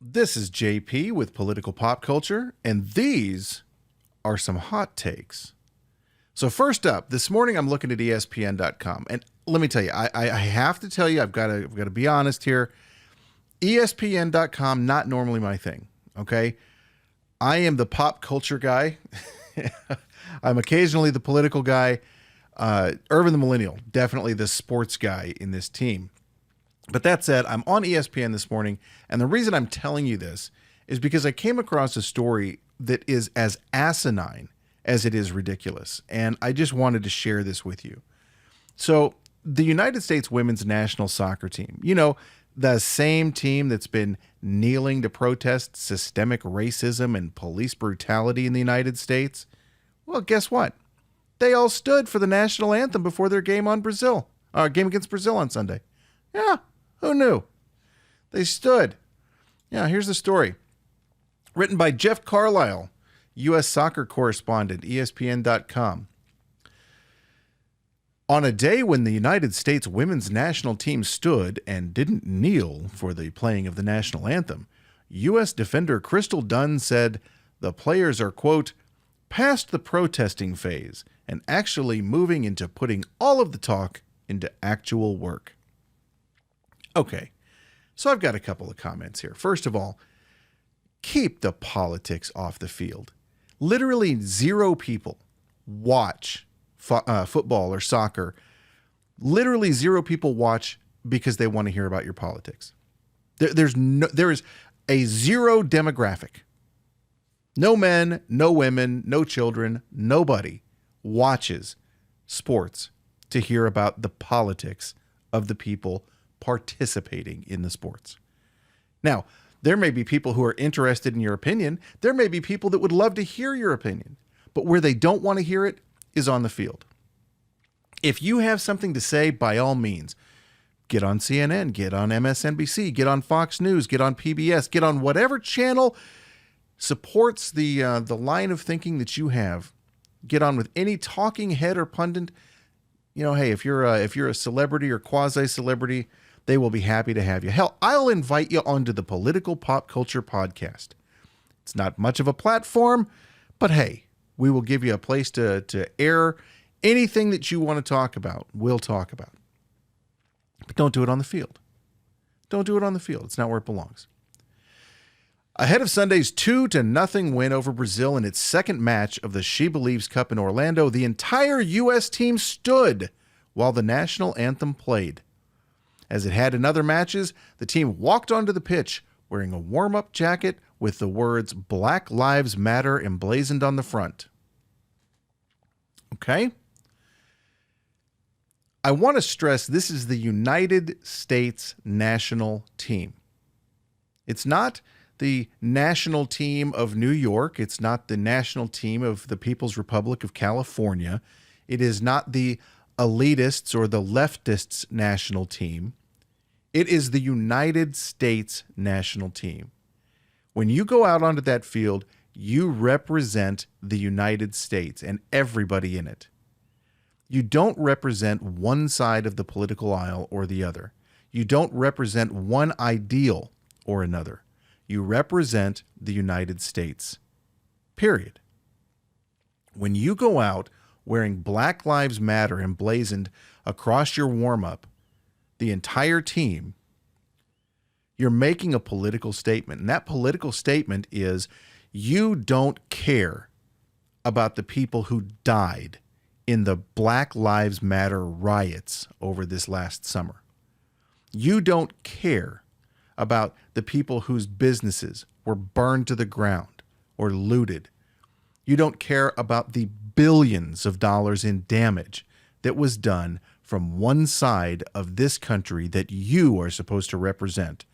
This is JP with Political Pop Culture, and these are some hot takes. So first up, this morning I'm looking at ESPN.com, and let me tell you, I have to tell you, I've got to be honest here. ESPN.com, not normally my thing, okay? I am the pop culture guy. I'm occasionally the political guy. Irvin the Millennial, definitely the sports guy in this team. But that said, I'm on ESPN this morning, and the reason I'm telling you this is because I came across a story that is as asinine as it is ridiculous, and I just wanted to share this with you. So, the United States women's national soccer team, you know, the same team that's been kneeling to protest systemic racism and police brutality in the United States, well, guess what? They all stood for the national anthem before their game against Brazil on Sunday. Yeah. Who knew? They stood. Yeah, here's the story. Written by Jeff Carlisle, U.S. soccer correspondent, ESPN.com. On a day when the United States women's national team stood and didn't kneel for the playing of the national anthem, U.S. defender Crystal Dunn said the players are, quote, past the protesting phase and actually moving into putting all of the talk into actual work. Okay, so I've got a couple of comments here. First of all, keep the politics off the field. Literally zero people watch football or soccer. Literally zero people watch because they want to hear about your politics. There is a zero demographic. No men, no women, no children, nobody watches sports to hear about the politics of the people participating in the sports. Now, there may be people who are interested in your opinion. There may be people that would love to hear your opinion, but where they don't want to hear it is on the field. If you have something to say, by all means, get on CNN, get on MSNBC, get on Fox News, get on PBS, get on whatever channel supports the line of thinking that you have. Get on with any talking head or pundit. You know, hey, if you're a celebrity or quasi-celebrity, they will be happy to have you. Hell, I'll invite you onto the Political Pop Culture Podcast. It's not much of a platform, but hey, we will give you a place to air anything that you want to talk about. We'll talk about. But don't do it on the field. Don't do it on the field. It's not where it belongs. Ahead of Sunday's 2-0 win over Brazil in its second match of the She Believes Cup in Orlando, the entire U.S. team stood while the national anthem played. As it had in other matches, the team walked onto the pitch wearing a warm-up jacket with the words Black Lives Matter emblazoned on the front. Okay? I want to stress this is the United States national team. It's not the national team of New York. It's not the national team of the People's Republic of California. It is not the elitists or the leftists national team. It is the United States national team. When you go out onto that field, you represent the United States and everybody in it. You don't represent one side of the political aisle or the other. You don't represent one ideal or another. You represent the United States. Period. When you go out wearing Black Lives Matter emblazoned across your warm-up, the entire team, you're making a political statement. And that political statement is you don't care about the people who died in the Black Lives Matter riots over this last summer. You don't care about the people whose businesses were burned to the ground or looted. You don't care about the billions of dollars in damage that was done from one side of this country that you are supposed to represent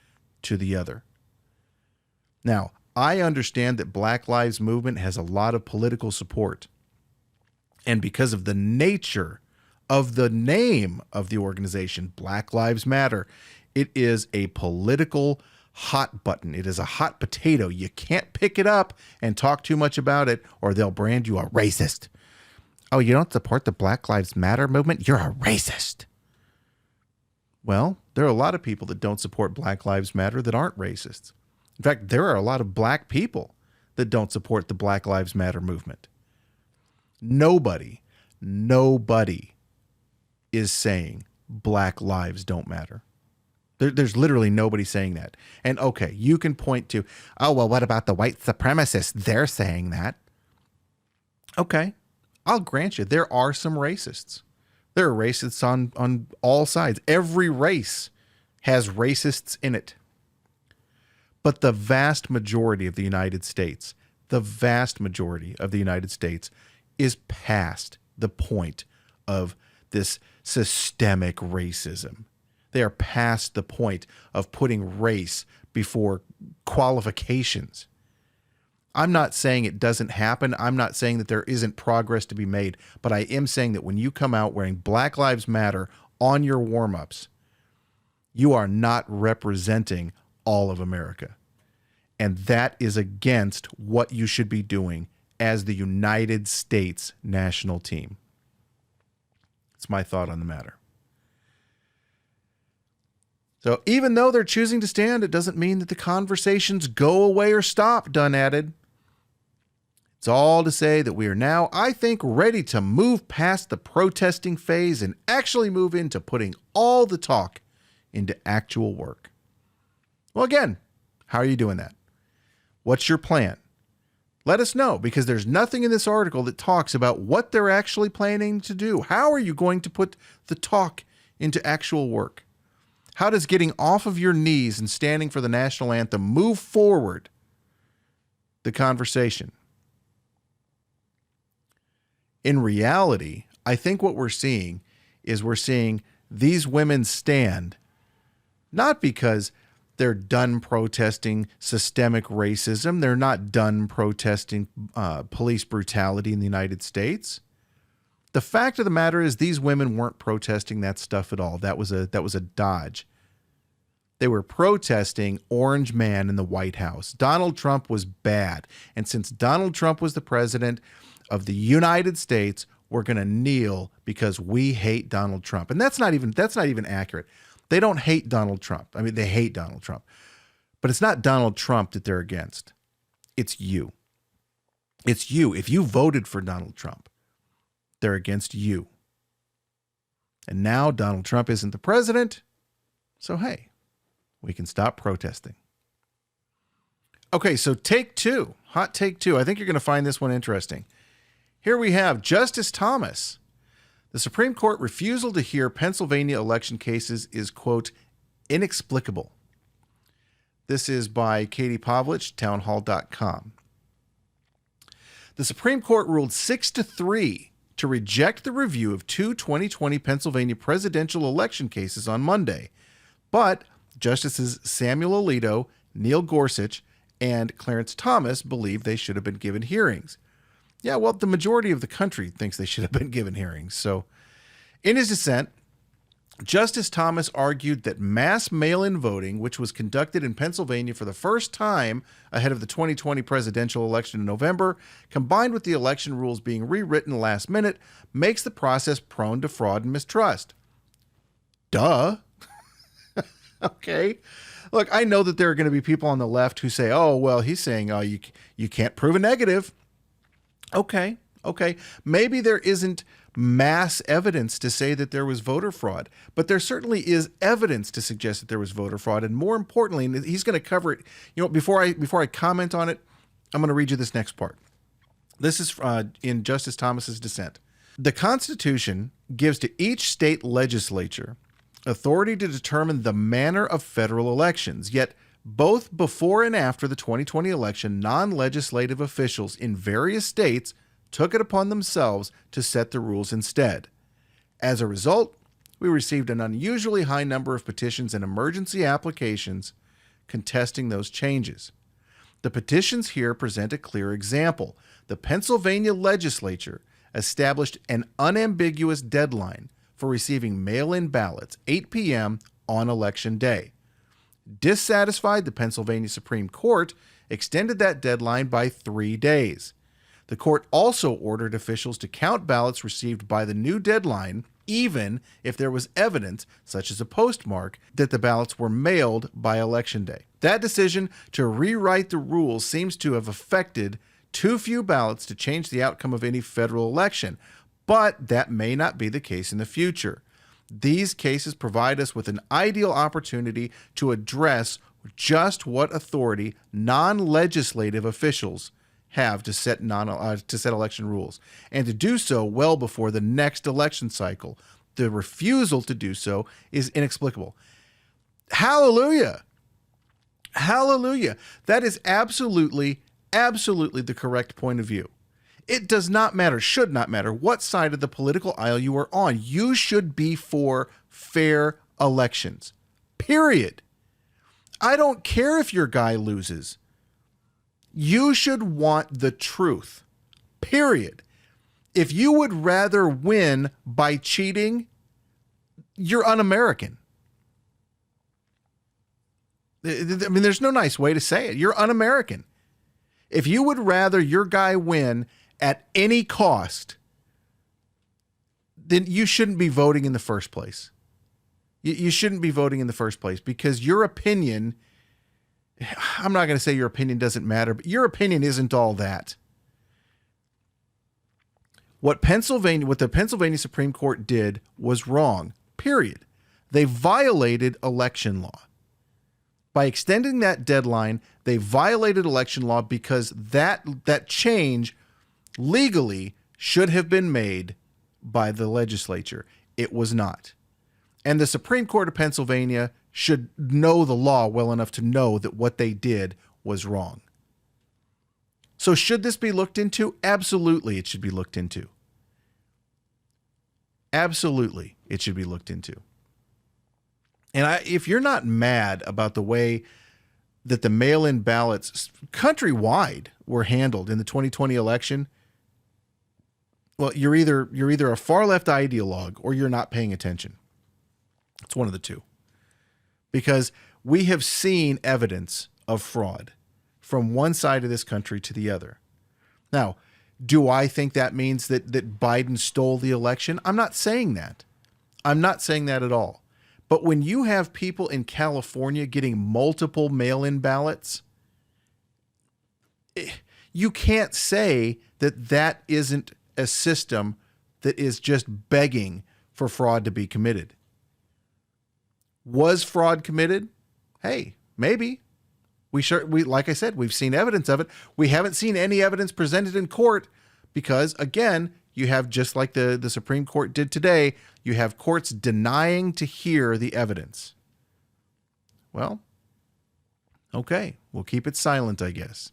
to the other. Now, I understand that Black Lives Movement has a lot of political support. And because of the nature of the name of the organization, Black Lives Matter, it is a political hot button. It is a hot potato. You can't pick it up and talk too much about it, or they'll brand you a racist. Oh, you don't support the Black Lives Matter movement? You're a racist. Well, there are a lot of people that don't support Black Lives Matter that aren't racists. In fact, there are a lot of black people that don't support the Black Lives Matter movement. Nobody is saying black lives don't matter. There's literally nobody saying that. And okay, you can point to, oh, well, what about the white supremacists? They're saying that. Okay, I'll grant you, there are some racists. There are racists on all sides. Every race has racists in it. But the vast majority of the United States, is past the point of this systemic racism. They are past the point of putting race before qualifications. I'm not saying it doesn't happen. I'm not saying that there isn't progress to be made, but I am saying that when you come out wearing Black Lives Matter on your warm-ups, you are not representing all of America. And that is against what you should be doing as the United States national team. It's my thought on the matter. So even though they're choosing to stand, it doesn't mean that the conversations go away or stop, Dunn added. It's all to say that we are now, I think, ready to move past the protesting phase and actually move into putting all the talk into actual work. Well, again, how are you doing that? What's your plan? Let us know, because there's nothing in this article that talks about what they're actually planning to do. How are you going to put the talk into actual work? How does getting off of your knees and standing for the national anthem move forward the conversation? In reality, I think what we're seeing is these women stand not because they're done protesting systemic racism. They're not done protesting police brutality in the United States. The fact of the matter is these women weren't protesting that stuff at all. That was a dodge. They were protesting Orange Man in the White House. Donald Trump was bad. And since Donald Trump was the president of the United States, we're going to kneel because we hate Donald Trump. And that's not even accurate. They don't hate Donald Trump. I mean, they hate Donald Trump. But it's not Donald Trump that they're against. It's you. It's you. If you voted for Donald Trump, they're against you. And now Donald Trump isn't the president. So, hey, we can stop protesting. Okay, so take two. Hot take two. I think you're going to find this one interesting. Here we have Justice Thomas. The Supreme Court refusal to hear Pennsylvania election cases is, quote, inexplicable. This is by Katie Pavlich, townhall.com. The Supreme Court ruled 6-3 to reject the review of two 2020 Pennsylvania presidential election cases on Monday. But Justices Samuel Alito, Neil Gorsuch, and Clarence Thomas believe they should have been given hearings. Yeah, well, the majority of the country thinks they should have been given hearings. So, in his dissent, Justice Thomas argued that mass mail-in voting, which was conducted in Pennsylvania for the first time ahead of the 2020 presidential election in November, combined with the election rules being rewritten last minute, makes the process prone to fraud and mistrust. Duh. Okay. Look, I know that there are going to be people on the left who say, oh, well, he's saying, oh, you can't prove a negative. Okay. Maybe there isn't mass evidence to say that there was voter fraud, but there certainly is evidence to suggest that there was voter fraud. And more importantly, and he's going to cover it. You know, before I comment on it, I'm going to read you this next part. This is in Justice Thomas's dissent. The Constitution gives to each state legislature authority to determine the manner of federal elections, yet both before and after the 2020 election, non-legislative officials in various states took it upon themselves to set the rules instead. As a result, we received an unusually high number of petitions and emergency applications contesting those changes. The petitions here present a clear example. The Pennsylvania legislature established an unambiguous deadline for receiving mail-in ballots, 8 p.m. on Election Day. Dissatisfied, the Pennsylvania Supreme Court extended that deadline by 3 days. The court also ordered officials to count ballots received by the new deadline even if there was evidence, such as a postmark, that the ballots were mailed by Election Day. That decision to rewrite the rules seems to have affected too few ballots to change the outcome of any federal election, but that may not be the case in the future. These cases provide us with an ideal opportunity to address just what authority non-legislative officials have to set election rules, and to do so well before the next election cycle. The refusal to do so is inexplicable. Hallelujah! Hallelujah! That is absolutely the correct point of view. It does not matter, should not matter, what side of the political aisle you are on. You should be for fair elections. Period. I don't care if your guy loses. You should want the truth. Period. If you would rather win by cheating, you're un-American. I mean, there's no nice way to say it. You're un-American. If you would rather your guy win at any cost, then you shouldn't be voting in the first place. You shouldn't be voting in the first place, because your opinion, I'm not going to say your opinion doesn't matter, but your opinion isn't all that. What the Pennsylvania Supreme Court did was wrong, period. They violated election law. By extending that deadline, they violated election law, because that change legally should have been made by the legislature. It was not. And the Supreme Court of Pennsylvania should know the law well enough to know that what they did was wrong. So should this be looked into? Absolutely, it should be looked into. Absolutely, it should be looked into. And if you're not mad about the way that the mail-in ballots countrywide were handled in the 2020 election, well, you're either a far-left ideologue or you're not paying attention. It's one of the two. Because we have seen evidence of fraud from one side of this country to the other. Now, do I think that means that Biden stole the election? I'm not saying that. I'm not saying that at all. But when you have people in California getting multiple mail-in ballots, you can't say that isn't a system that is just begging for fraud to be committed. Was fraud committed? Hey, maybe. We like I said, we've seen evidence of it. We haven't seen any evidence presented in court because, again, you have, just like the Supreme Court did today, you have courts denying to hear the evidence. Well, okay, we'll keep it silent, I guess.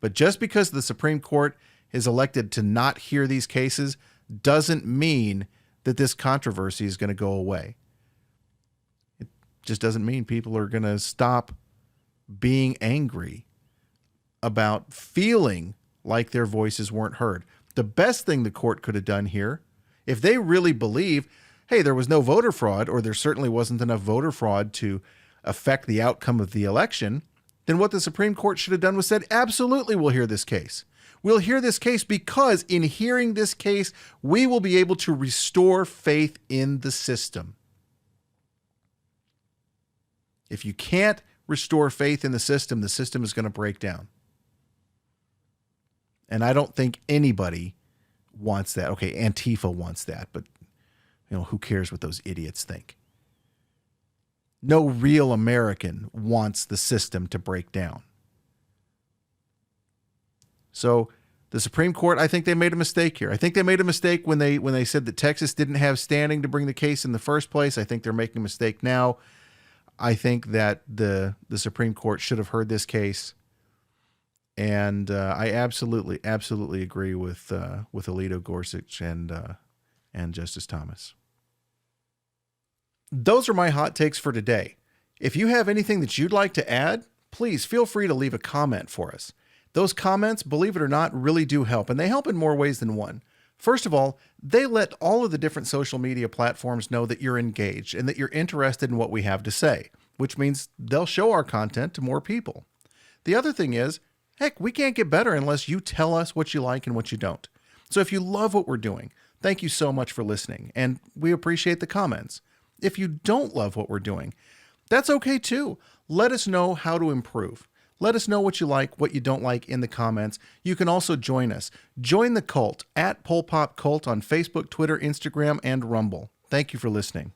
But just because the Supreme Court is elected to not hear these cases doesn't mean that this controversy is going to go away. It just doesn't mean people are going to stop being angry about feeling like their voices weren't heard. The best thing the court could have done here, if they really believe, hey, there was no voter fraud, or there certainly wasn't enough voter fraud to affect the outcome of the election, then what the Supreme Court should have done was said, absolutely, we'll hear this case. We'll hear this case because in hearing this case, we will be able to restore faith in the system. If you can't restore faith in the system is going to break down. And I don't think anybody wants that. Okay, Antifa wants that, but who cares what those idiots think? No real American wants the system to break down. So the Supreme Court, I think they made a mistake here. I think they made a mistake when they said that Texas didn't have standing to bring the case in the first place. I think they're making a mistake now. I think that the Supreme Court should have heard this case. And I absolutely agree with Alito, Gorsuch, and Justice Thomas. Those are my hot takes for today. If you have anything that you'd like to add, please feel free to leave a comment for us. Those comments, believe it or not, really do help, and they help in more ways than one. First of all, they let all of the different social media platforms know that you're engaged and that you're interested in what we have to say, which means they'll show our content to more people. The other thing is, heck, we can't get better unless you tell us what you like and what you don't. So if you love what we're doing, Thank you so much for listening, and we appreciate the comments. If you don't love what we're doing, that's okay too. Let us know how to improve. Let us know what you like, what you don't like in the comments. You can also join us. Join the cult at Pol Pop Cult on Facebook, Twitter, Instagram, and Rumble. Thank you for listening.